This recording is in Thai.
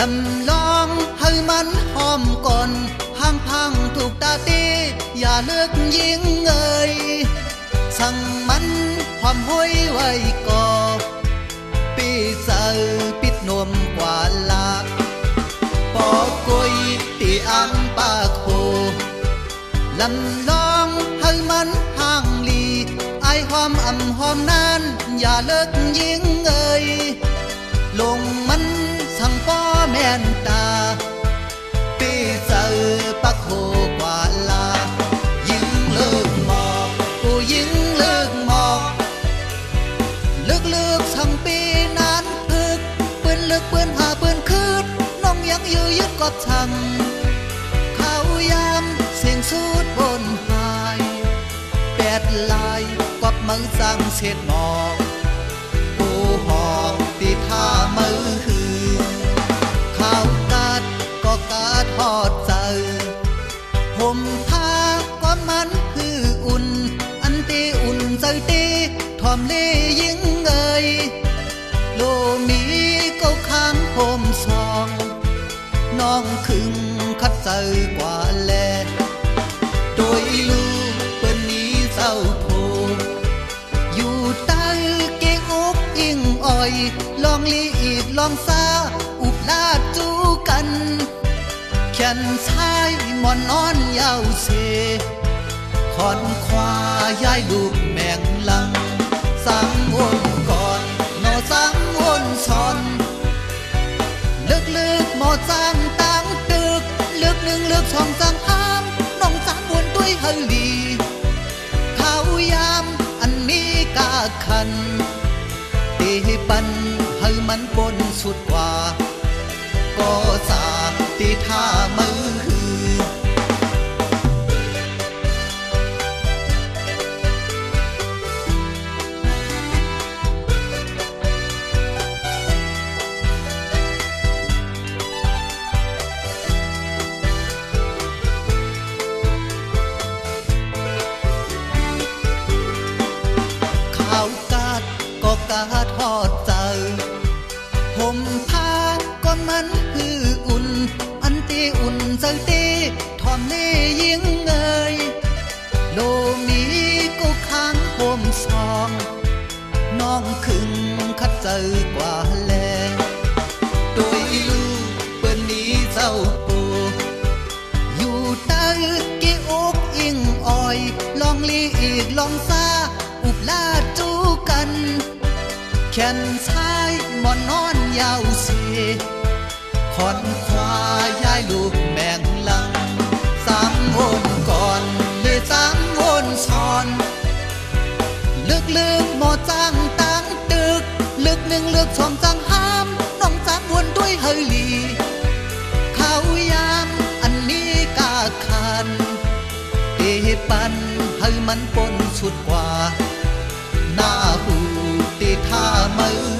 ลำลองให้มันหอมก่อนห่างพังถูกตาตีอย่าเลิกยิงเอ่ยสั่งมันความห้อยไว้ก่อปีเจอปิดนวมกว่าลาปอกุยตีอังปากโคลำลองให้มันห่างลีไอหอมอำหอมนานอย่าเลิกยิงเอ่ยลงมันสั่งป้อแม่นตาปีเจอปักโคกว่าลายิงเลิกหมอกกูยิงเลิกหมอกเลิกสั่งปีนานพึกเปิ้นเลิกเปิ้นหาเปิ้นคืดน้องยังยื้อยึดกอบชังเขายามเสียงสูดบนหายแปดลายกอบมือสั่งเสร็จหมอกกูหอกตีท่ามือข้าวกาดก็กาดหอดเจอห่มผ้าก็มันคืออุ่นอันตีอุ่นใจตีทอมเลยิงเอ่ยโลมีก็ค้างห่มซองน้องขึงคัดเจอกว่าแลโดยลูกเปิ้นนี้เจ้าโพอยู่ใต้เก่งอกอิงอ้อยลองลีอีกลองซาอุบลาดจูกันแขนซ้ายมอนนอนยาวเสคอนขวายายลูกแมงลังสังวนก่อนนอสังวนสอนลึกๆหมอจางตังตึกลึกหนึ่งลึกช่องจังห้ามน้องสังวนด้วยเฮลีเขายามอันนี้กาคันตีปันให้มันปนสุดกว่าก็สาตีท่ามือข้าวกาดก็กาดหอดเจอห่มผ้าก็มันคืออุ่นอันตีอุ่นใจตีทอมเลยิงเอ่ยโลมีก็ค้างห่มซองน้องขึงคัดเจอกว่าแลโดยลูกเปิ้นนี้เจ้าปูอยู่ใต้เกอกอิงอ้อยลองลีอีกลองซาอุบลาดจูกันแขนซ้ายมอนนอนยาวเสคอนขวายายลูกแมงลังสามวนก่อนเลยสามวนสอนลึกหมอจางตังตึกลึกหนึ่งลึกช่องจังห้ามน้องจางวนด้วยเฮลีเขายามอันนี้กาคันเอปันให้มันปนสุดกว่าหน้าหูตีท่ามือ